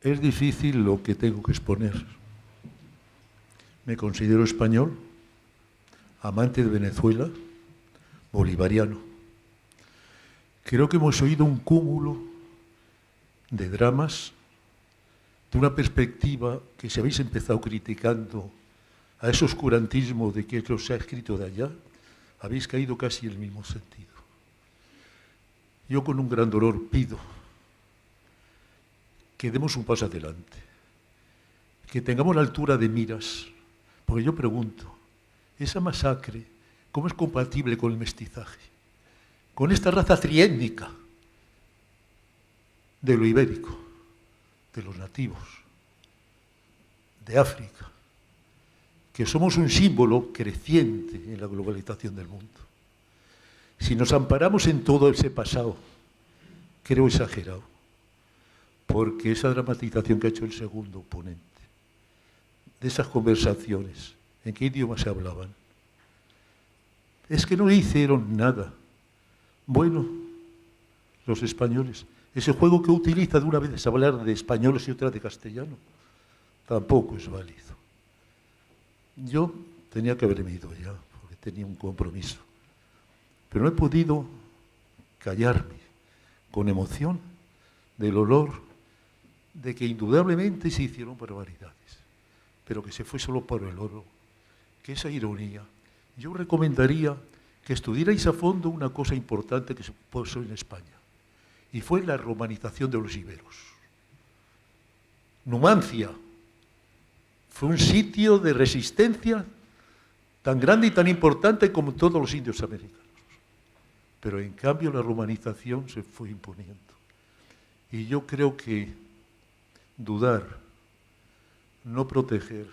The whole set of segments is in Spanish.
Es difícil lo que tengo que exponer. Me considero español, amante de Venezuela, bolivariano. Creo que hemos oído un cúmulo de dramas, de una perspectiva que si habéis empezado criticando a ese oscurantismo de que se ha escrito de allá, habéis caído casi en el mismo sentido. Yo con un gran dolor pido que demos un paso adelante, que tengamos la altura de miras, porque yo pregunto, esa masacre, ¿cómo es compatible con el mestizaje? Con esta raza triétnica de lo ibérico, de los nativos, de África, que somos un símbolo creciente en la globalización del mundo. Si nos amparamos en todo ese pasado, creo exagerado, porque esa dramatización que ha hecho el segundo ponente, de esas conversaciones, ¿en qué idioma se hablaban? Es que no hicieron nada. Bueno, los españoles, ese juego que utiliza de una vez es hablar de españoles y otra de castellano, tampoco es válido. Yo tenía que haberme ido ya, porque tenía un compromiso, pero no he podido callarme con emoción del olor de que indudablemente se hicieron barbaridades, pero que se fue solo por el oro, que esa ironía. Yo recomendaría que estudiarais a fondo una cosa importante que se puso en España, y fue la romanización de los iberos. Numancia fue un sitio de resistencia tan grande y tan importante como todos los indios americanos. Pero en cambio la romanización se fue imponiendo. Y yo creo que dudar, no proteger,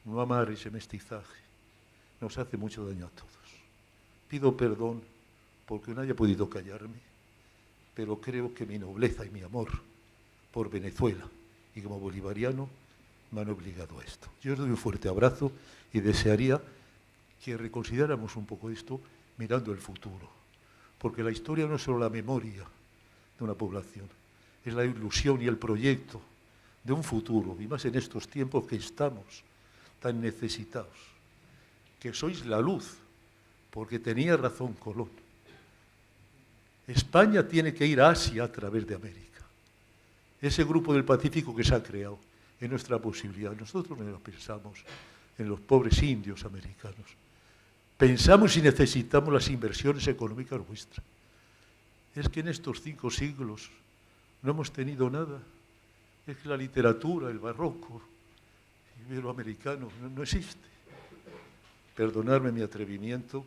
no amar ese mestizaje, nos hace mucho daño a todos. Pido perdón porque no haya podido callarme, pero creo que mi nobleza y mi amor por Venezuela y como bolivariano me han obligado a esto. Yo os doy un fuerte abrazo y desearía que reconsideráramos un poco esto mirando el futuro, porque la historia no es solo la memoria de una población, es la ilusión y el proyecto de un futuro, y más en estos tiempos que estamos tan necesitados, que sois la luz, porque tenía razón Colón. España tiene que ir a Asia a través de América. Ese grupo del Pacífico que se ha creado es nuestra posibilidad. Nosotros no pensamos en los pobres indios americanos. Pensamos y necesitamos las inversiones económicas vuestras. Es que en estos 5 siglos no hemos tenido nada. Es que la literatura, el barroco iberoamericano no existe. Perdonadme mi atrevimiento,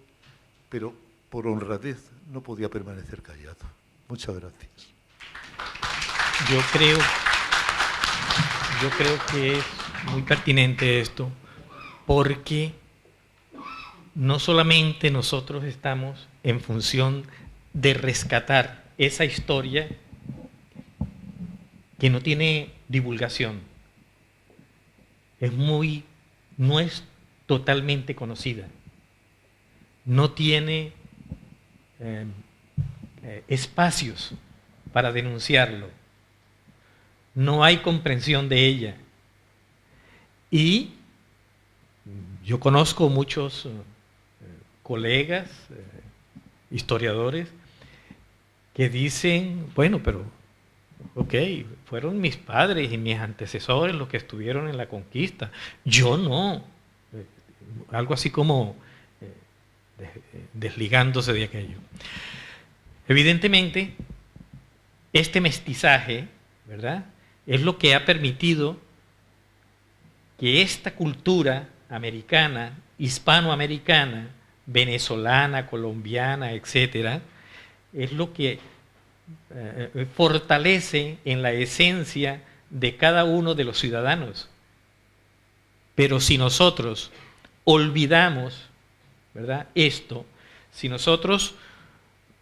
pero por honradez no podía permanecer callado. Muchas gracias. Yo creo que es muy pertinente esto, porque no solamente nosotros estamos en función de rescatar esa historia que no tiene divulgación, no es totalmente conocida, no tiene espacios para denunciarlo, no hay comprensión de ella. Y yo conozco muchos colegas, historiadores, que dicen, bueno, pero ok, fueron mis padres y mis antecesores los que estuvieron en la conquista, yo no. Algo así como desligándose de aquello. Evidentemente, este mestizaje, ¿verdad?, es lo que ha permitido que esta cultura americana, hispanoamericana, venezolana, colombiana, etcétera, es lo que fortalece en la esencia de cada uno de los ciudadanos. Pero si nosotros olvidamos, ¿verdad?, esto, si nosotros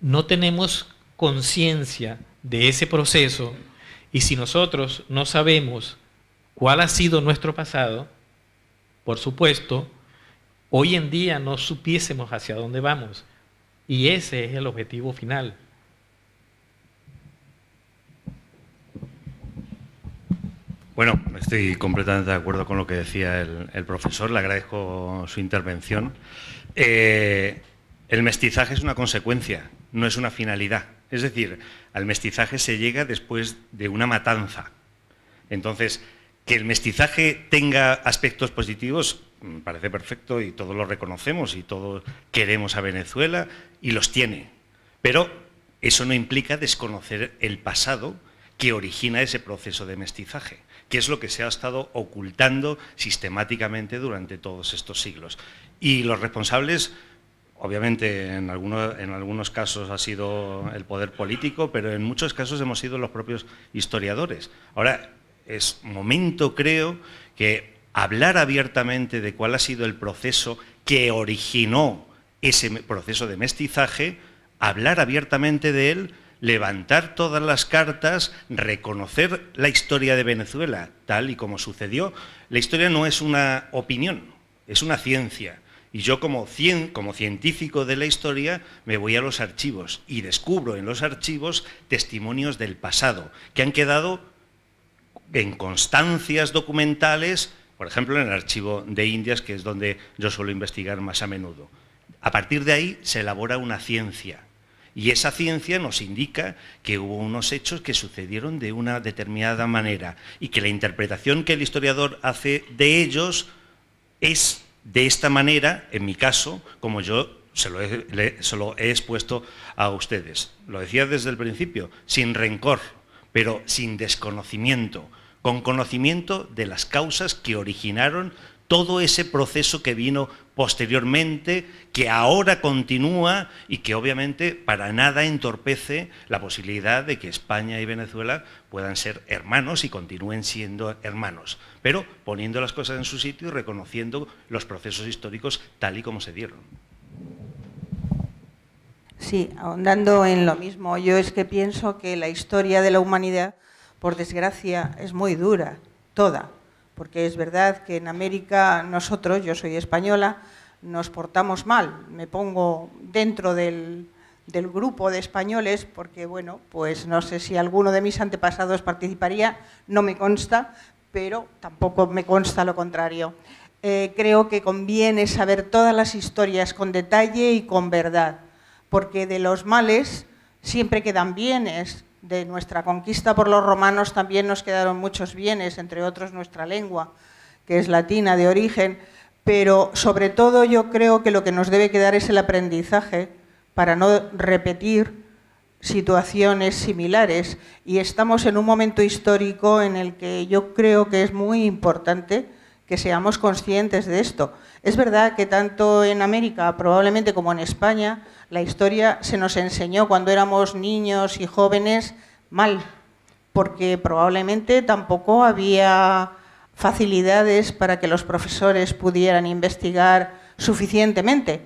no tenemos conciencia de ese proceso y si nosotros no sabemos cuál ha sido nuestro pasado, por supuesto, hoy en día no supiésemos hacia dónde vamos. Y ese es el objetivo final. Bueno, estoy completamente de acuerdo con lo que decía el profesor, le agradezco su intervención. El mestizaje es una consecuencia, no es una finalidad. Es decir, al mestizaje se llega después de una matanza. Entonces, que el mestizaje tenga aspectos positivos me parece perfecto y todos lo reconocemos y todos queremos a Venezuela y los tiene. Pero eso no implica desconocer el pasado que origina ese proceso de mestizaje, que es lo que se ha estado ocultando sistemáticamente durante todos estos siglos. Y los responsables, obviamente en algunos casos ha sido el poder político, pero en muchos casos hemos sido los propios historiadores. Ahora, es momento, creo, que hablar abiertamente de cuál ha sido el proceso que originó ese proceso de mestizaje, hablar abiertamente de él, levantar todas las cartas, reconocer la historia de Venezuela tal y como sucedió. La historia no es una opinión, es una ciencia. Y yo como científico de la historia me voy a los archivos y descubro en los archivos testimonios del pasado que han quedado en constancias documentales, por ejemplo en el archivo de Indias, que es donde yo suelo investigar más a menudo. A partir de ahí se elabora una ciencia. Y esa ciencia nos indica que hubo unos hechos que sucedieron de una determinada manera y que la interpretación que el historiador hace de ellos es de esta manera, en mi caso, como yo se lo he expuesto a ustedes. Lo decía desde el principio, sin rencor, pero sin desconocimiento, con conocimiento de las causas que originaron todo ese proceso que vino posteriormente, que ahora continúa y que obviamente para nada entorpece la posibilidad de que España y Venezuela puedan ser hermanos y continúen siendo hermanos, pero poniendo las cosas en su sitio y reconociendo los procesos históricos tal y como se dieron. Sí, ahondando en lo mismo, yo es que pienso que la historia de la humanidad, por desgracia, es muy dura, toda. Porque es verdad que en América nosotros, yo soy española, nos portamos mal. Me pongo dentro del grupo de españoles porque, bueno, pues no sé si alguno de mis antepasados participaría, no me consta, pero tampoco me consta lo contrario. Creo que conviene saber todas las historias con detalle y con verdad, porque de los males siempre quedan bienes. De nuestra conquista por los romanos también nos quedaron muchos bienes, entre otros nuestra lengua, que es latina de origen, pero sobre todo yo creo que lo que nos debe quedar es el aprendizaje para no repetir situaciones similares. Y estamos en un momento histórico en el que yo creo que es muy importante que seamos conscientes de esto. Es verdad que tanto en América probablemente como en España la historia se nos enseñó cuando éramos niños y jóvenes mal, porque probablemente tampoco había facilidades para que los profesores pudieran investigar suficientemente.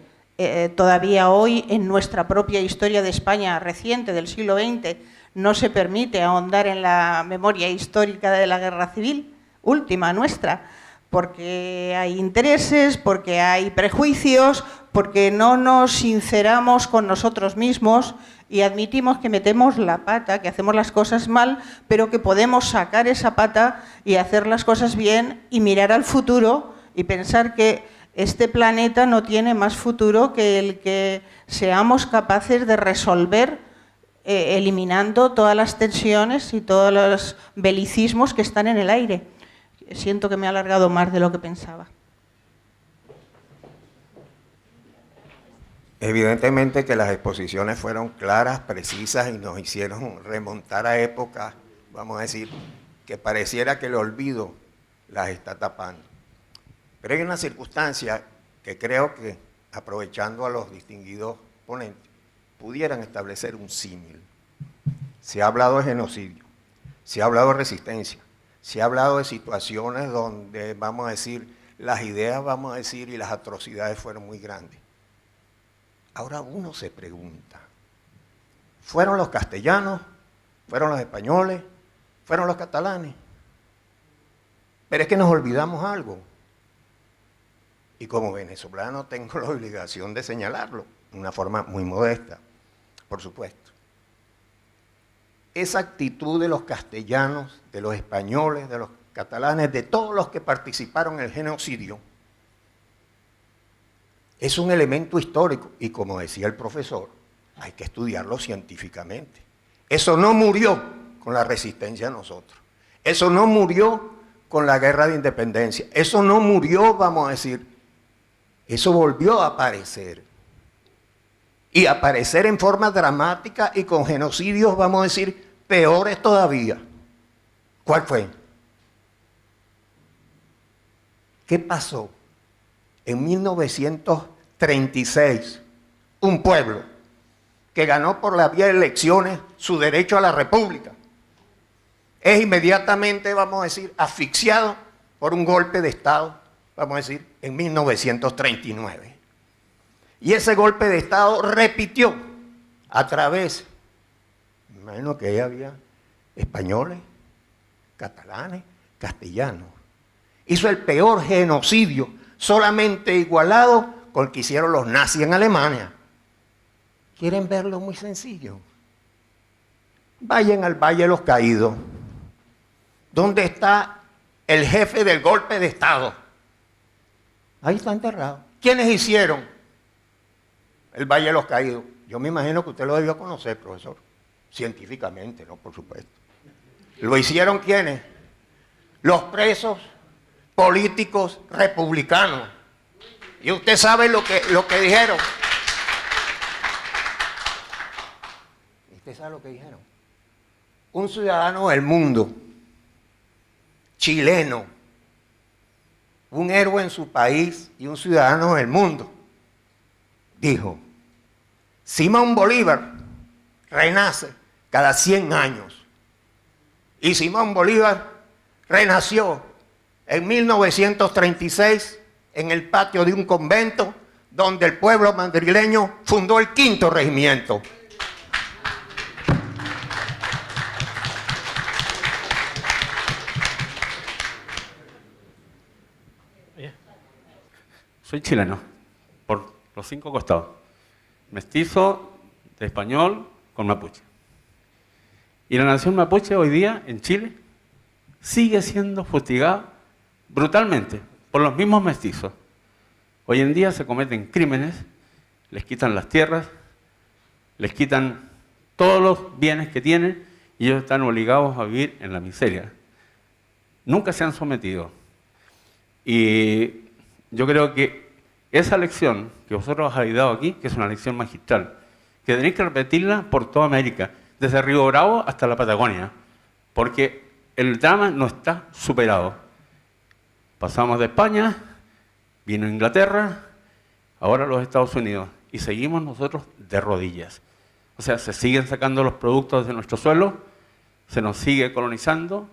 Todavía hoy en nuestra propia historia de España reciente del siglo XX no se permite ahondar en la memoria histórica de la guerra civil última nuestra, porque hay intereses, porque hay prejuicios, porque no nos sinceramos con nosotros mismos y admitimos que metemos la pata, que hacemos las cosas mal, pero que podemos sacar esa pata y hacer las cosas bien y mirar al futuro y pensar que este planeta no tiene más futuro que el que seamos capaces de resolver eliminando todas las tensiones y todos los belicismos que están en el aire. Siento que me he alargado más de lo que pensaba. Evidentemente que las exposiciones fueron claras, precisas y nos hicieron remontar a épocas, vamos a decir, que pareciera que el olvido las está tapando. Pero hay una circunstancia que creo que, aprovechando a los distinguidos ponentes, pudieran establecer un símil. Se ha hablado de genocidio, se ha hablado de resistencia, se ha hablado de situaciones donde, vamos a decir, las ideas, vamos a decir, y las atrocidades fueron muy grandes. Ahora uno se pregunta, ¿fueron los castellanos? ¿Fueron los españoles? ¿Fueron los catalanes? Pero es que nos olvidamos algo. Y como venezolano tengo la obligación de señalarlo, de una forma muy modesta, por supuesto. Esa actitud de los castellanos, de los españoles, catalanes, de todos los que participaron en el genocidio, es un elemento histórico y, como decía el profesor, hay que estudiarlo científicamente. Eso no murió con la resistencia a nosotros. Eso no murió con la guerra de independencia. Eso no murió, vamos a decir, eso volvió a aparecer. Y aparecer en forma dramática y con genocidios, vamos a decir, peores todavía. ¿Cuál fue? ¿Qué pasó? En 1936, un pueblo que ganó por la vía de elecciones su derecho a la república, es inmediatamente, vamos a decir, asfixiado por un golpe de Estado, vamos a decir, en 1939. Y ese golpe de Estado repitió a través, me imagino que ahí había españoles, catalanes, castellanos. Hizo el peor genocidio, solamente igualado con el que hicieron los nazis en Alemania. ¿Quieren verlo? Muy sencillo. Vayan al Valle de los Caídos, donde está el jefe del golpe de Estado. Ahí está enterrado. ¿Quiénes hicieron el Valle de los Caídos? Yo me imagino que usted lo debió conocer, profesor. Científicamente, ¿no? Por supuesto. ¿Lo hicieron quiénes? Los presos políticos republicanos. Y usted sabe lo que dijeron. ¿Usted sabe lo que dijeron? Un ciudadano del mundo, chileno, un héroe en su país y un ciudadano del mundo, dijo: Simón Bolívar renace cada 100 años. Y Simón Bolívar renació en 1936 en el patio de un convento donde el pueblo madrileño fundó el 5º regimiento. Soy chileno, por los 5 costados. Mestizo de español con mapuche. Y la nación mapuche hoy día en Chile sigue siendo fustigada brutalmente por los mismos mestizos. Hoy en día se cometen crímenes, les quitan las tierras, les quitan todos los bienes que tienen y ellos están obligados a vivir en la miseria. Nunca se han sometido. Y yo creo que esa lección que vosotros habéis dado aquí, que es una lección magistral, que tenéis que repetirla por toda América, desde Río Bravo hasta la Patagonia, porque el drama no está superado. Pasamos de España, vino Inglaterra, ahora los Estados Unidos, y seguimos nosotros de rodillas. O sea, se siguen sacando los productos de nuestro suelo, se nos sigue colonizando,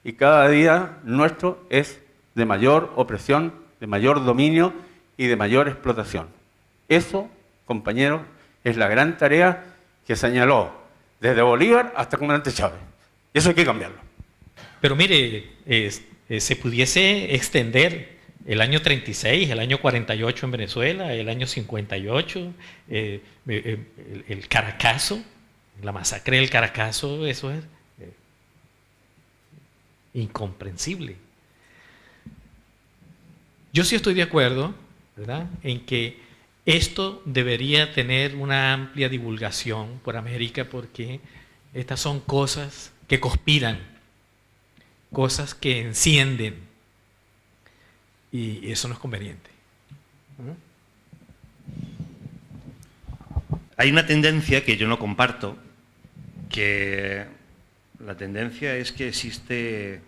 y cada día nuestro es de mayor opresión, de mayor dominio y de mayor explotación. Eso, compañeros, es la gran tarea que señaló desde Bolívar hasta el comandante Chávez. Y eso hay que cambiarlo. Pero mire, se pudiese extender el año 36, el año 48 en Venezuela, el año 58, el Caracazo, la masacre del Caracazo, eso es incomprensible. Yo sí estoy de acuerdo, ¿verdad?, en que esto debería tener una amplia divulgación por América, porque estas son cosas que conspiran, cosas que encienden, y eso no es conveniente. Hay una tendencia que yo no comparto, que la tendencia es que existe,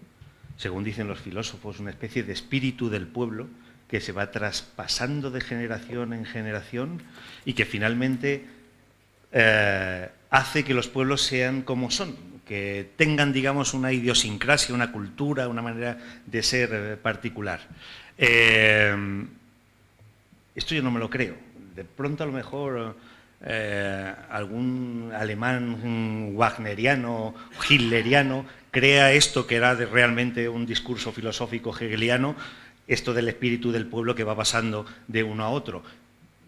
según dicen los filósofos, una especie de espíritu del pueblo que se va traspasando de generación en generación y que finalmente hace que los pueblos sean como son, que tengan, digamos, una idiosincrasia, una cultura, una manera de ser particular. Esto yo no me lo creo. De pronto, a lo mejor, algún alemán wagneriano, hitleriano, crea esto que era realmente un discurso filosófico hegeliano, esto del espíritu del pueblo que va pasando de uno a otro.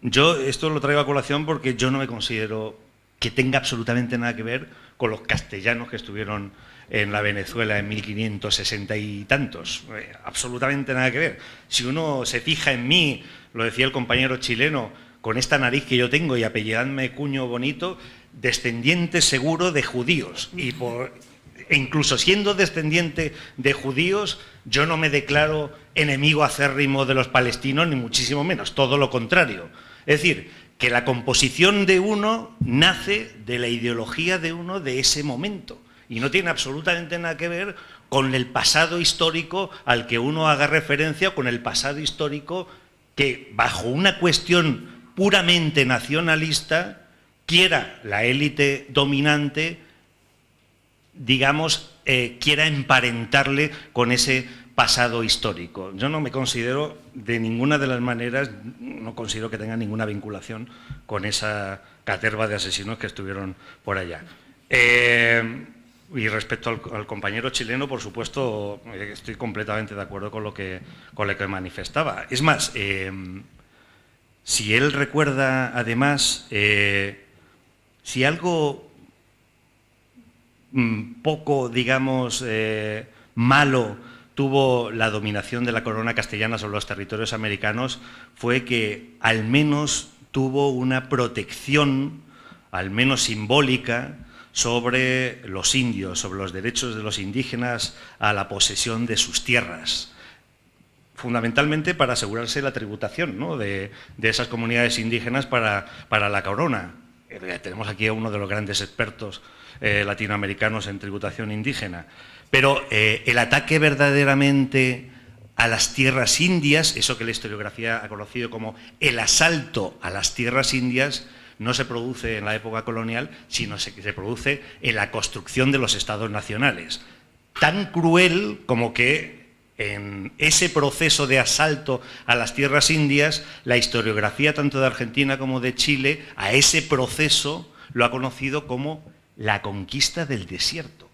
Yo esto lo traigo a colación porque yo no me considero que tenga absolutamente nada que ver con los castellanos que estuvieron en la Venezuela en 1560 y tantos. Absolutamente nada que ver. Si uno se fija en mí, lo decía el compañero chileno, con esta nariz que yo tengo y apellidadme Cuño Bonito, descendiente seguro de judíos. E incluso siendo descendiente de judíos, yo no me declaro enemigo acérrimo de los palestinos, ni muchísimo menos, todo lo contrario. Es decir, que la composición de uno nace de la ideología de uno de ese momento y no tiene absolutamente nada que ver con el pasado histórico al que uno haga referencia, con el pasado histórico que, bajo una cuestión puramente nacionalista, quiera la élite dominante, digamos, quiera emparentarle con ese pasado histórico. Yo no me considero de ninguna de las maneras, no considero que tenga ninguna vinculación con esa caterva de asesinos que estuvieron por allá. Y respecto al compañero chileno, por supuesto, estoy completamente de acuerdo con lo que manifestaba. Es más, si él recuerda, además, si algo poco, digamos, malo tuvo la dominación de la corona castellana sobre los territorios americanos, fue que al menos tuvo una protección, al menos simbólica, sobre los indios, sobre los derechos de los indígenas a la posesión de sus tierras, fundamentalmente para asegurarse la tributación, ¿no?, de esas comunidades indígenas para la corona. Tenemos aquí a uno de los grandes expertos latinoamericanos en tributación indígena. Pero el ataque verdaderamente a las tierras indias, eso que la historiografía ha conocido como el asalto a las tierras indias, no se produce en la época colonial, sino que se produce en la construcción de los estados nacionales. Tan cruel como que en ese proceso de asalto a las tierras indias, la historiografía tanto de Argentina como de Chile, a ese proceso lo ha conocido como la conquista del desierto.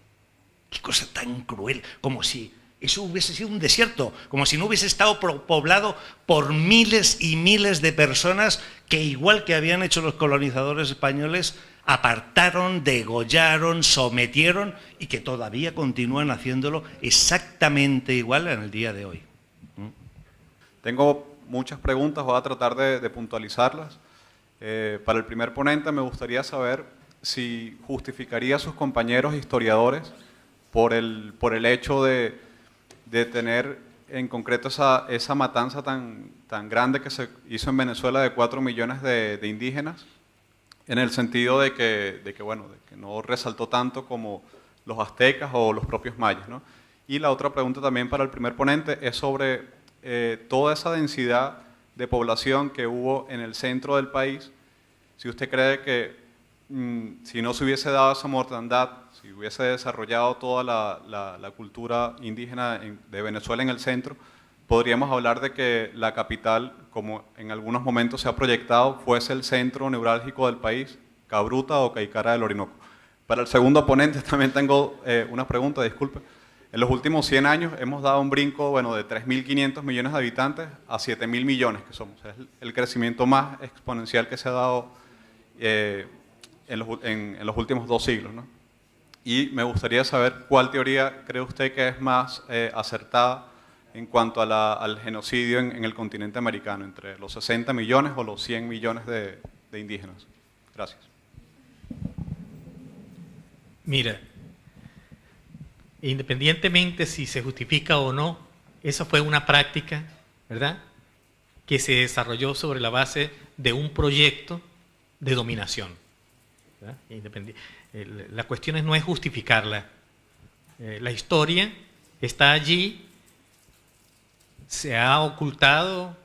Qué cosa tan cruel, como si eso hubiese sido un desierto, como si no hubiese estado poblado por miles y miles de personas que, igual que habían hecho los colonizadores españoles, apartaron, degollaron, sometieron y que todavía continúan haciéndolo exactamente igual en el día de hoy. Tengo muchas preguntas, voy a tratar de puntualizarlas. Para el primer ponente me gustaría saber si justificaría a sus compañeros historiadores por el hecho de tener en concreto esa matanza tan grande que se hizo en Venezuela de 4 millones de indígenas, en el sentido de que no resaltó tanto como los aztecas o los propios mayas, ¿no? Y la otra pregunta también para el primer ponente es sobre toda esa densidad de población que hubo en el centro del país. Si usted cree que si no se hubiese dado esa mortandad, si hubiese desarrollado toda la cultura indígena de Venezuela en el centro, podríamos hablar de que la capital, como en algunos momentos se ha proyectado, fuese el centro neurálgico del país, Cabruta o Caicara del Orinoco. Para el segundo ponente también tengo una pregunta, disculpe. En los últimos 100 años hemos dado un brinco de 3.500 millones de habitantes a 7.000 millones que somos. Es el crecimiento más exponencial que se ha dado en los últimos 2 siglos, ¿no? Y me gustaría saber cuál teoría cree usted que es más acertada en cuanto al genocidio en el continente americano, entre los 60 millones o los 100 millones de indígenas. Gracias. Mira, independientemente si se justifica o no, esa fue una práctica, ¿verdad?, que se desarrolló sobre la base de un proyecto de dominación, ¿verdad? La cuestión no es justificarla. La historia está allí, se ha ocultado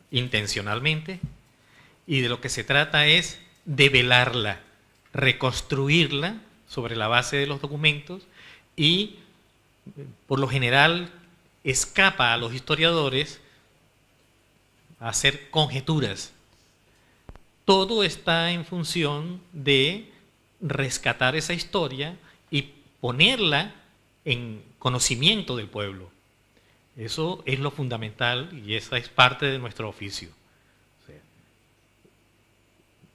intencionalmente y de lo que se trata es develarla, reconstruirla sobre la base de los documentos y, por lo general, escapa a los historiadores a hacer conjeturas. Todo está en función de rescatar esa historia y ponerla en conocimiento del pueblo. Eso es lo fundamental y esa es parte de nuestro oficio. O sea,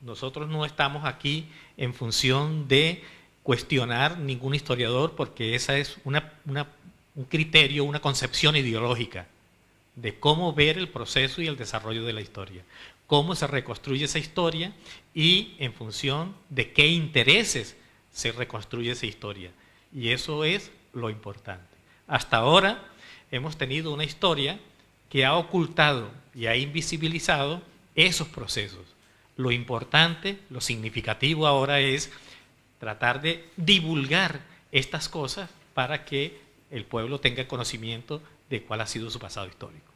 nosotros no estamos aquí en función de cuestionar ningún historiador, porque esa es un criterio, una concepción ideológica de cómo ver el proceso y el desarrollo de la historia, cómo se reconstruye esa historia y en función de qué intereses se reconstruye esa historia. Y eso es lo importante. Hasta ahora hemos tenido una historia que ha ocultado y ha invisibilizado esos procesos. Lo importante, lo significativo ahora es tratar de divulgar estas cosas para que el pueblo tenga conocimiento de cuál ha sido su pasado histórico.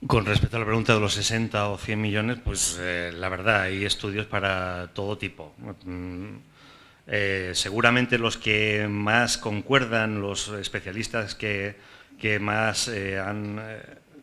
Con respecto a la pregunta de los 60 o 100 millones, pues la verdad, hay estudios para todo tipo. Seguramente los que más concuerdan, los especialistas que más han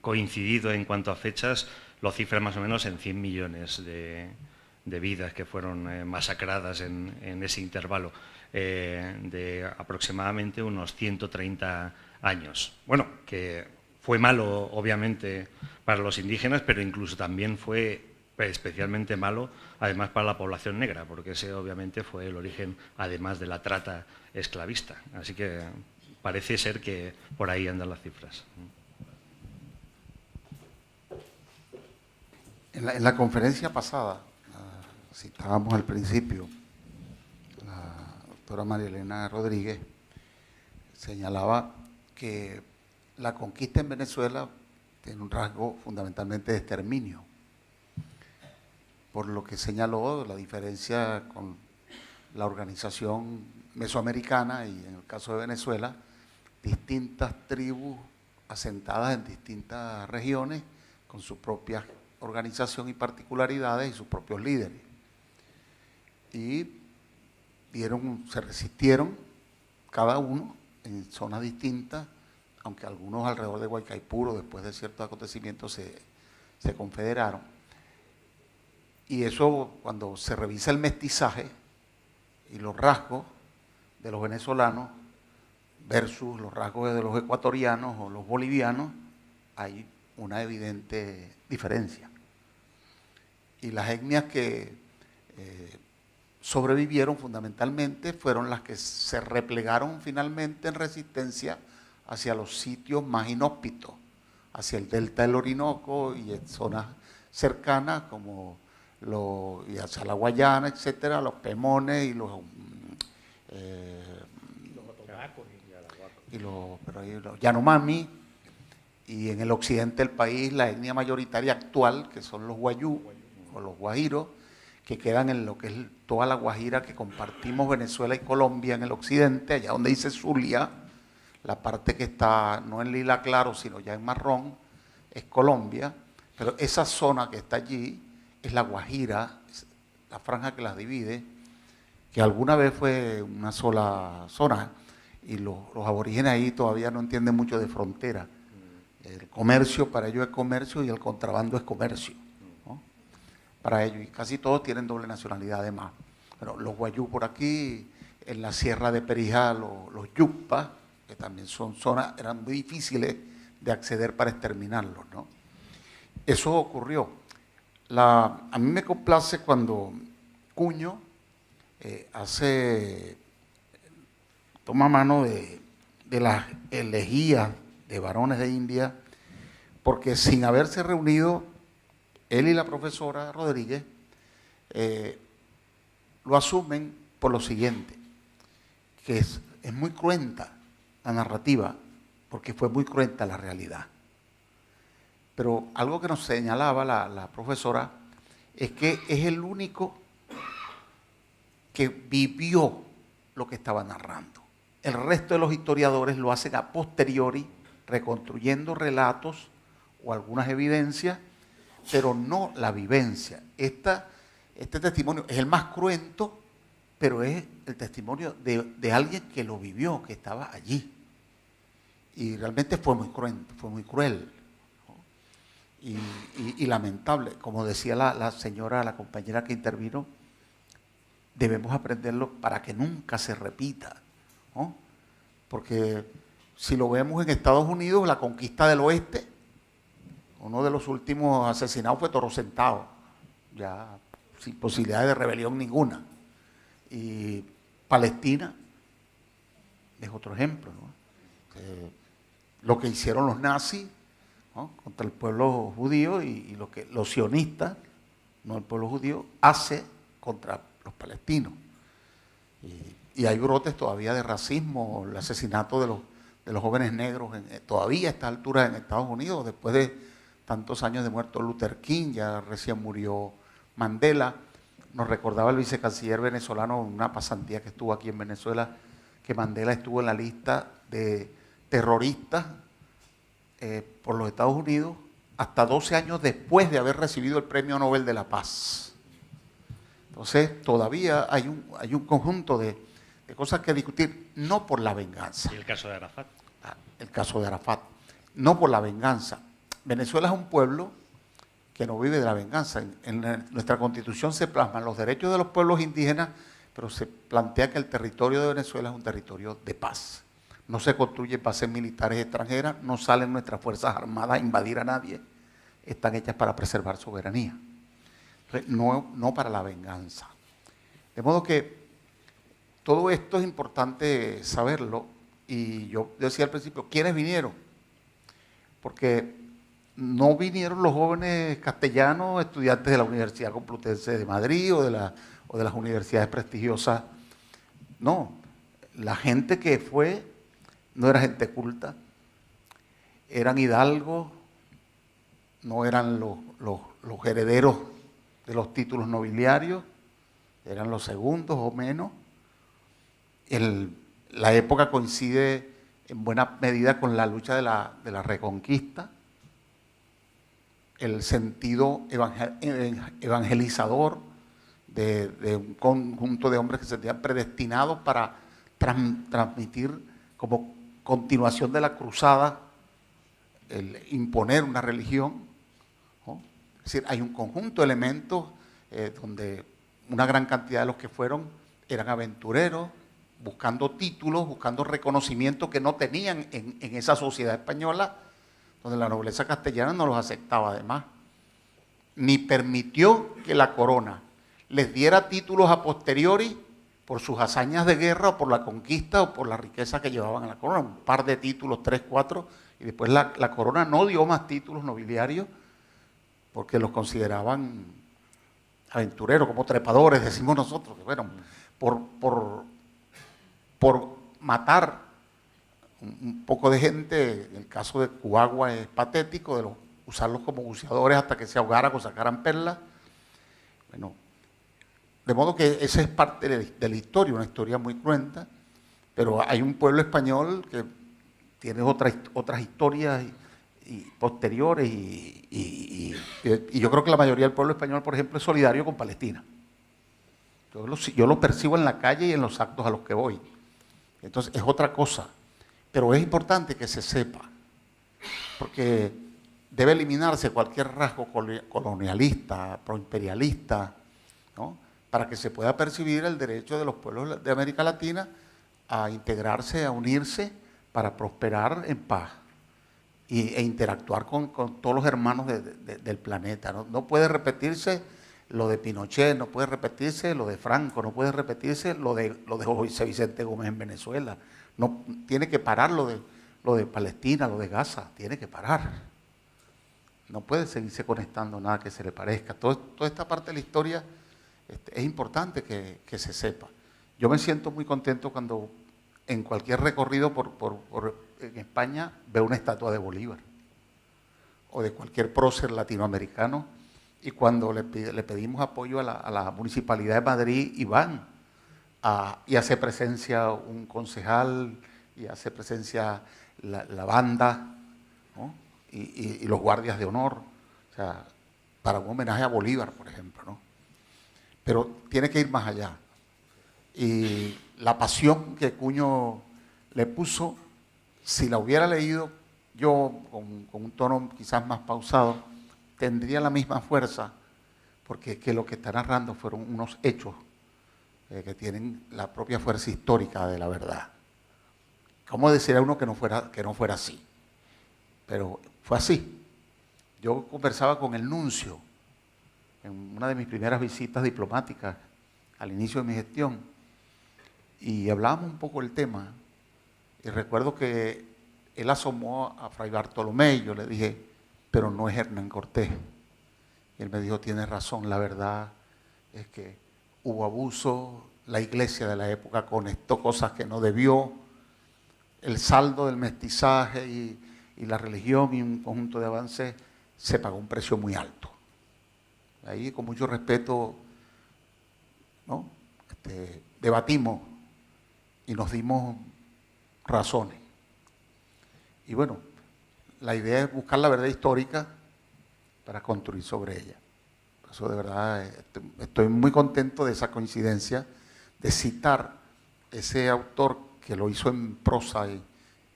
coincidido en cuanto a fechas, lo cifran más o menos en 100 millones de vidas que fueron masacradas en ese intervalo de aproximadamente unos 130 años. Bueno, que fue malo, obviamente, para los indígenas, pero incluso también fue especialmente malo, además, para la población negra, porque ese obviamente fue el origen, además de la trata esclavista. Así que parece ser que por ahí andan las cifras. En la conferencia pasada, citábamos al principio, la doctora María Elena Rodríguez señalaba que la conquista en Venezuela tiene un rasgo fundamentalmente de exterminio, por lo que señaló la diferencia con la organización mesoamericana y en el caso de Venezuela, distintas tribus asentadas en distintas regiones con su propia organización y particularidades y sus propios líderes. Y se resistieron cada uno en zonas distintas, aunque algunos alrededor de Guaycaipuro, después de ciertos acontecimientos, se confederaron. Y eso, cuando se revisa el mestizaje y los rasgos de los venezolanos versus los rasgos de los ecuatorianos o los bolivianos, hay una evidente diferencia. Y las etnias que sobrevivieron fundamentalmente fueron las que se replegaron finalmente en resistencia hacia los sitios más inhóspitos, hacia el delta del Orinoco y en zonas cercanas como y hacia la Guayana, etcétera, los Pemones y los Yanomami, y en el occidente del país la etnia mayoritaria actual, que son los guayú o los guajiros, que quedan en lo que es toda la Guajira que compartimos Venezuela y Colombia en el occidente, allá donde dice Zulia, la parte que está no en lila claro, sino ya en marrón, es Colombia, pero esa zona que está allí es la Guajira, la franja que las divide, que alguna vez fue una sola zona, y los aborígenes ahí todavía no entienden mucho de frontera. El comercio para ellos es comercio y el contrabando es comercio, ¿no? Para ellos, y casi todos tienen doble nacionalidad además. Pero los guayú por aquí, en la sierra de Perijá, los yucpas, que también son zonas, eran muy difíciles de acceder para exterminarlos, ¿no? Eso ocurrió. A mí me complace cuando Cuño toma mano de las elegías de varones de India, porque sin haberse reunido él y la profesora Rodríguez, lo asumen por lo siguiente, que es muy cruenta la narrativa, porque fue muy cruenta la realidad. Pero algo que nos señalaba la profesora es que es el único que vivió lo que estaba narrando. El resto de los historiadores lo hacen a posteriori, reconstruyendo relatos o algunas evidencias, pero no la vivencia. Este testimonio es el más cruento, pero es el testimonio de alguien que lo vivió, que estaba allí. Y realmente fue muy cruento, fue muy cruel, ¿no? Y lamentable. Como decía la señora, la compañera que intervino, debemos aprenderlo para que nunca se repita, ¿no? Porque si lo vemos en Estados Unidos, la conquista del oeste, uno de los últimos asesinados fue Toro Sentado, ya sin posibilidad de rebelión ninguna. Y Palestina es otro ejemplo, ¿no? Lo que hicieron los nazis, ¿no?, contra el pueblo judío y lo que los sionistas, no el pueblo judío, hace contra los palestinos. Y hay brotes todavía de racismo, el asesinato de los jóvenes negros, todavía a esta altura en Estados Unidos, después de tantos años de muerto Luther King, ya recién murió Mandela. Nos recordaba el vicecanciller venezolano, una pasantía que estuvo aquí en Venezuela, que Mandela estuvo en la lista de terroristas por los Estados Unidos hasta 12 años después de haber recibido el Premio Nobel de la Paz. Entonces, todavía hay un conjunto de cosas que discutir, no por la venganza. ¿Y el caso de Arafat? El caso de Arafat, no por la venganza. Venezuela es un pueblo que no vive de la venganza. En nuestra Constitución se plasman los derechos de los pueblos indígenas, pero se plantea que el territorio de Venezuela es un territorio de paz. No se construyen bases militares extranjeras, no salen nuestras Fuerzas Armadas a invadir a nadie, están hechas para preservar soberanía, no para la venganza. De modo que todo esto es importante saberlo, y yo decía al principio, ¿quiénes vinieron? Porque no vinieron los jóvenes castellanos, estudiantes de la Universidad Complutense de Madrid o de las universidades prestigiosas. No, la gente que fue no era gente culta, eran hidalgos, no eran los herederos de los títulos nobiliarios, eran los segundos o menos. La época coincide en buena medida con la lucha de la Reconquista, el sentido evangelizador de un conjunto de hombres que se sentían predestinados para transmitir como continuación de la cruzada, el imponer una religión, ¿no? Es decir, hay un conjunto de elementos donde una gran cantidad de los que fueron eran aventureros, buscando títulos, buscando reconocimiento que no tenían en esa sociedad española, donde la nobleza castellana no los aceptaba además, ni permitió que la corona les diera títulos a posteriori por sus hazañas de guerra o por la conquista o por la riqueza que llevaban a la corona, un par de títulos, 3, 4, y después la corona no dio más títulos nobiliarios porque los consideraban aventureros, como trepadores, decimos nosotros, que bueno, por matar un poco de gente. En el caso de Cubagua es patético, de usarlos como buceadores hasta que se ahogaran o sacaran perlas. Bueno, de modo que esa es parte de la historia, una historia muy cruenta, pero hay un pueblo español que tiene otras historias posteriores y yo creo que la mayoría del pueblo español, por ejemplo, es solidario con Palestina. Yo lo percibo en la calle y en los actos a los que voy. Entonces es otra cosa, pero es importante que se sepa, porque debe eliminarse cualquier rasgo colonialista, proimperialista, ¿no?, para que se pueda percibir el derecho de los pueblos de América Latina a integrarse, a unirse para prosperar en paz e interactuar con todos los hermanos del planeta. No puede repetirse lo de Pinochet, no puede repetirse lo de Franco, no puede repetirse lo de José Vicente Gómez en Venezuela. No, tiene que parar lo de Palestina, lo de Gaza, tiene que parar. No puede seguirse conectando nada que se le parezca. Toda esta parte de la historia es importante que se sepa. Yo me siento muy contento cuando en cualquier recorrido en España veo una estatua de Bolívar o de cualquier prócer latinoamericano, y cuando le pedimos apoyo a la Municipalidad de Madrid y van y hace presencia un concejal y hace presencia la banda, ¿no?, y los guardias de honor, o sea, para un homenaje a Bolívar, por ejemplo, ¿no? Pero tiene que ir más allá. Y la pasión que Cuño le puso, si la hubiera leído yo con un tono quizás más pausado, tendría la misma fuerza, porque que lo que está narrando fueron unos hechos que tienen la propia fuerza histórica de la verdad. ¿Cómo decir a uno que no fuera así? Pero fue así. Yo conversaba con el nuncio en una de mis primeras visitas diplomáticas al inicio de mi gestión, y hablábamos un poco del tema, y recuerdo que él asomó a Fray Bartolomé, y yo le dije, pero no es Hernán Cortés. Y él me dijo, tienes razón, la verdad es que hubo abuso, la iglesia de la época conectó cosas que no debió, el saldo del mestizaje y la religión y un conjunto de avances se pagó un precio muy alto. Ahí, con mucho respeto, ¿no? Debatimos y nos dimos razones. Y bueno, la idea es buscar la verdad histórica para construir sobre ella. Por eso de verdad estoy muy contento de esa coincidencia, de citar ese autor que lo hizo en prosa y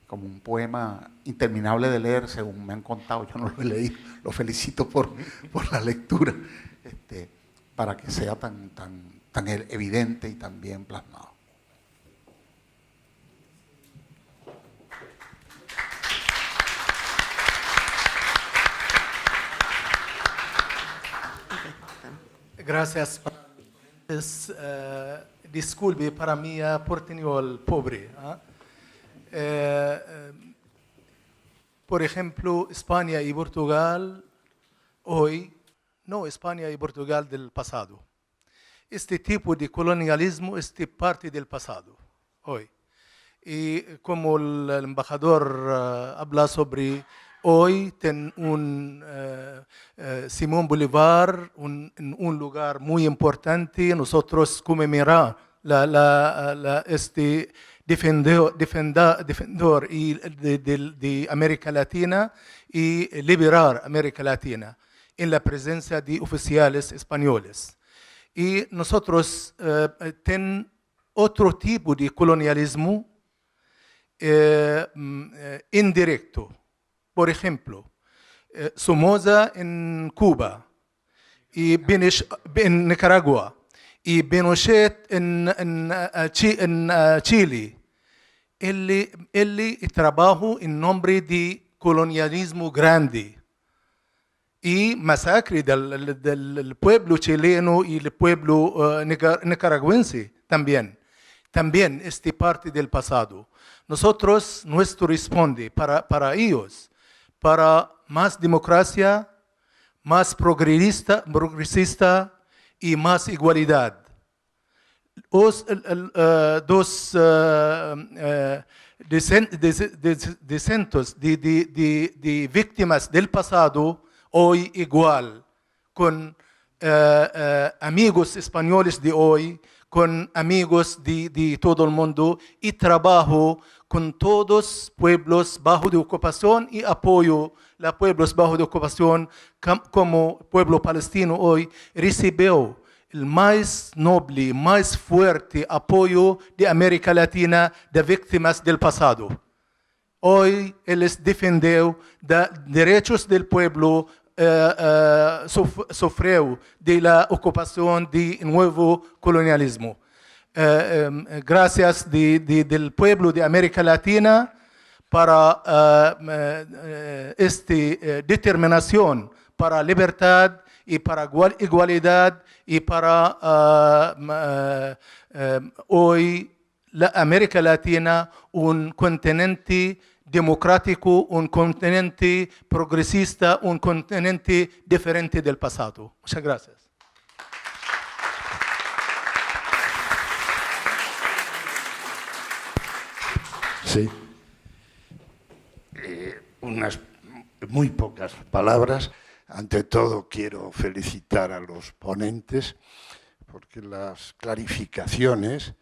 como un poema interminable de leer, según me han contado, yo no lo he leído, lo felicito por la lectura, para que sea tan evidente y tan bien plasmado. Gracias. Disculpe, para mí portuñol pobre. Por ejemplo, España y Portugal hoy, no España y Portugal del pasado. Este tipo de colonialismo es parte del pasado hoy. Y como el embajador habla sobre hoy, Simón Bolívar, un lugar muy importante, nosotros conmemoramos defensor de América Latina y liberar América Latina en la presencia de oficiales españoles. Y nosotros tenemos otro tipo de colonialismo indirecto. Por ejemplo, Somoza en Cuba, y en Nicaragua, y Pinochet en Chile. Él trabajó en nombre de colonialismo grande y masacre del pueblo chileno y el pueblo nicaragüense también. También es parte del pasado. Nosotros, nuestro responde para ellos, para más democracia, más progresista y más igualdad. Dos descensos de víctimas del pasado, hoy igual, con amigos españoles de hoy, con amigos de todo el mundo, y trabajo con todos pueblos bajo de ocupación y apoyo a pueblos bajo de ocupación, como pueblo palestino hoy recibió el más noble, más fuerte apoyo de América Latina de víctimas del pasado. Hoy él defendió los derechos del pueblo, sufrió de la ocupación de nuevo colonialismo. Gracias del pueblo de América Latina para esta determinación para libertad y para igualdad y para hoy la América Latina un continente democrático, un continente progresista, un continente diferente del pasado. Muchas gracias. Sí. Unas muy pocas palabras. Ante todo, quiero felicitar a los ponentes porque las clarificaciones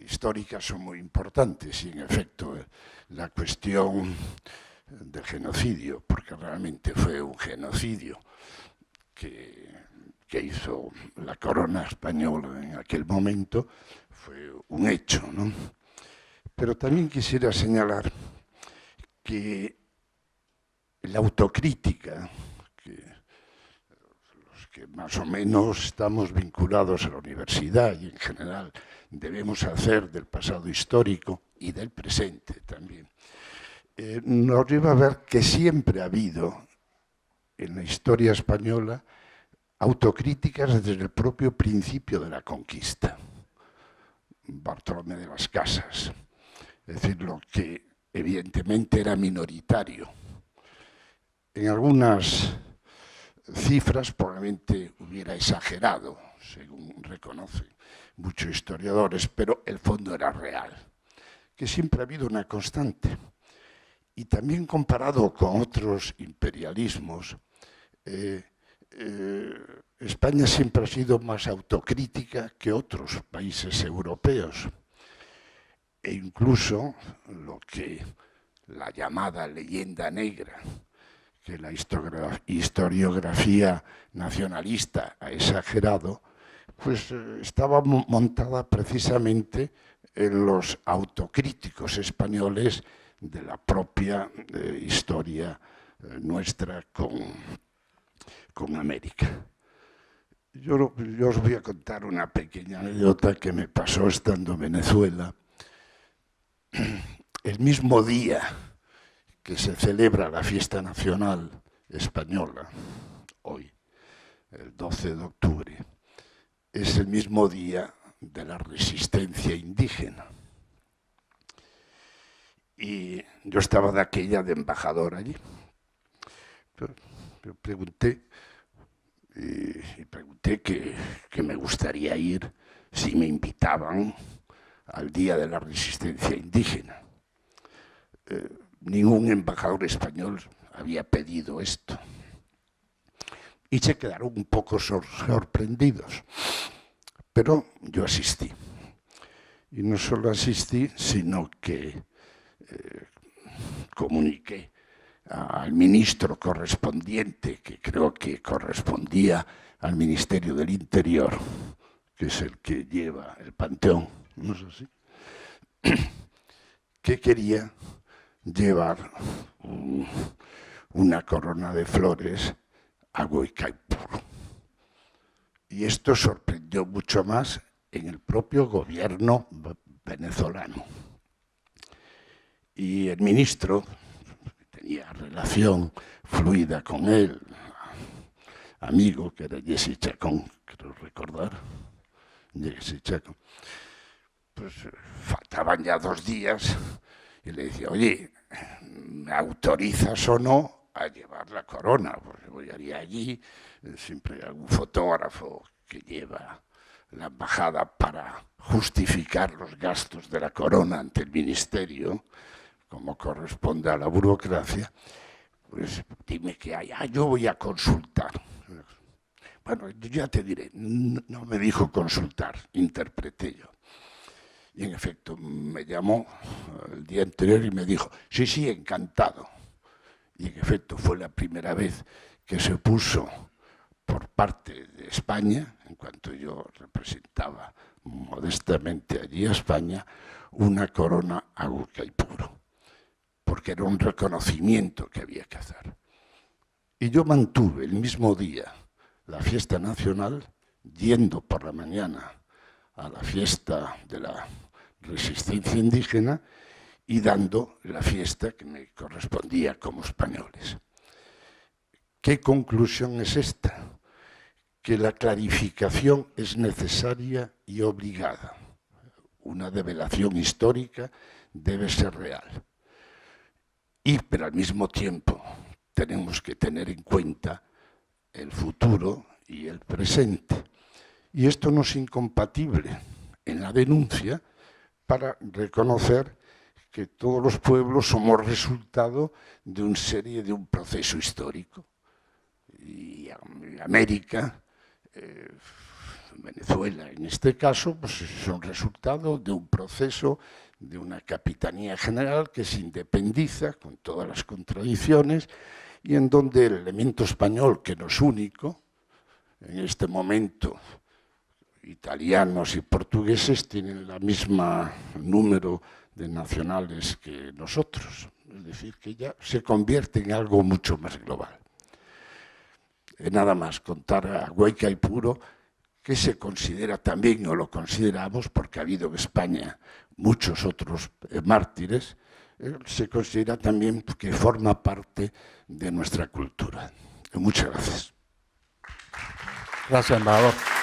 históricas son muy importantes y, en efecto, la cuestión del genocidio, porque realmente fue un genocidio que hizo la corona española en aquel momento, fue un hecho, ¿no? Pero también quisiera señalar que la autocrítica, que los que más o menos estamos vinculados a la universidad y en general debemos hacer del pasado histórico y del presente también, nos lleva a ver que siempre ha habido en la historia española autocríticas desde el propio principio de la conquista. Bartolomé de las Casas, es decir, lo que evidentemente era minoritario. En algunas cifras probablemente hubiera exagerado, según reconocen muchos historiadores, pero el fondo era real, que siempre ha habido una constante. Y también comparado con otros imperialismos, España siempre ha sido más autocrítica que otros países europeos. E incluso lo que la llamada leyenda negra, que la historiografía nacionalista ha exagerado, pues estaba montada precisamente en los autocríticos españoles de la propia historia nuestra con América. Yo os voy a contar una pequeña anécdota que me pasó estando en Venezuela. El mismo día que se celebra la fiesta nacional española, hoy, el 12 de octubre, es el mismo día de la resistencia indígena. Y yo estaba de aquella de embajador allí. Yo pregunté que me gustaría ir si me invitaban al Día de la Resistencia Indígena. Ningún embajador español había pedido esto. Y se quedaron un poco sorprendidos. Pero yo asistí. Y no solo asistí, sino que comuniqué al ministro correspondiente, que creo que correspondía al Ministerio del Interior, que es el que lleva el Panteón, no sé si, que quería llevar una corona de flores a Guaicaipuro. Y esto sorprendió mucho más en el propio gobierno venezolano. Y el ministro tenía relación fluida con él, amigo, que era Jesse Chacón, creo recordar, Jesse Chacón. Pues faltaban ya 2 días y le decía, oye, ¿me autorizas o no a llevar la corona? Porque voy allí, siempre hay algún fotógrafo que lleva la embajada para justificar los gastos de la corona ante el ministerio, como corresponde a la burocracia. Pues dime qué hay. Yo voy a consultar. Bueno, ya te diré, no me dijo consultar, interpreté yo. Y en efecto me llamó el día anterior y me dijo, sí, encantado. Y en efecto fue la primera vez que se puso por parte de España, en cuanto yo representaba modestamente allí a España, una corona a Guaicaipuro, porque era un reconocimiento que había que hacer. Y yo mantuve el mismo día la fiesta nacional, yendo por la mañana a la fiesta de la resistencia indígena y dando la fiesta que me correspondía como españoles. ¿Qué conclusión es esta? Que la clarificación es necesaria y obligada. Una develación histórica debe ser real. Pero al mismo tiempo tenemos que tener en cuenta el futuro y el presente. Y esto no es incompatible en la denuncia para reconocer que todos los pueblos somos resultado de una serie de un proceso histórico. Y América, Venezuela en este caso, pues son resultado de un proceso de una capitanía general que se independiza con todas las contradicciones y en donde el elemento español, que no es único, en este momento italianos y portugueses tienen el mismo número de nacionales que nosotros, es decir, que ya se convierte en algo mucho más global. Nada más contar a Guaicaipuro, que se considera también, o lo consideramos, porque ha habido en España muchos otros mártires, se considera también que forma parte de nuestra cultura. Muchas gracias. Gracias, embajador.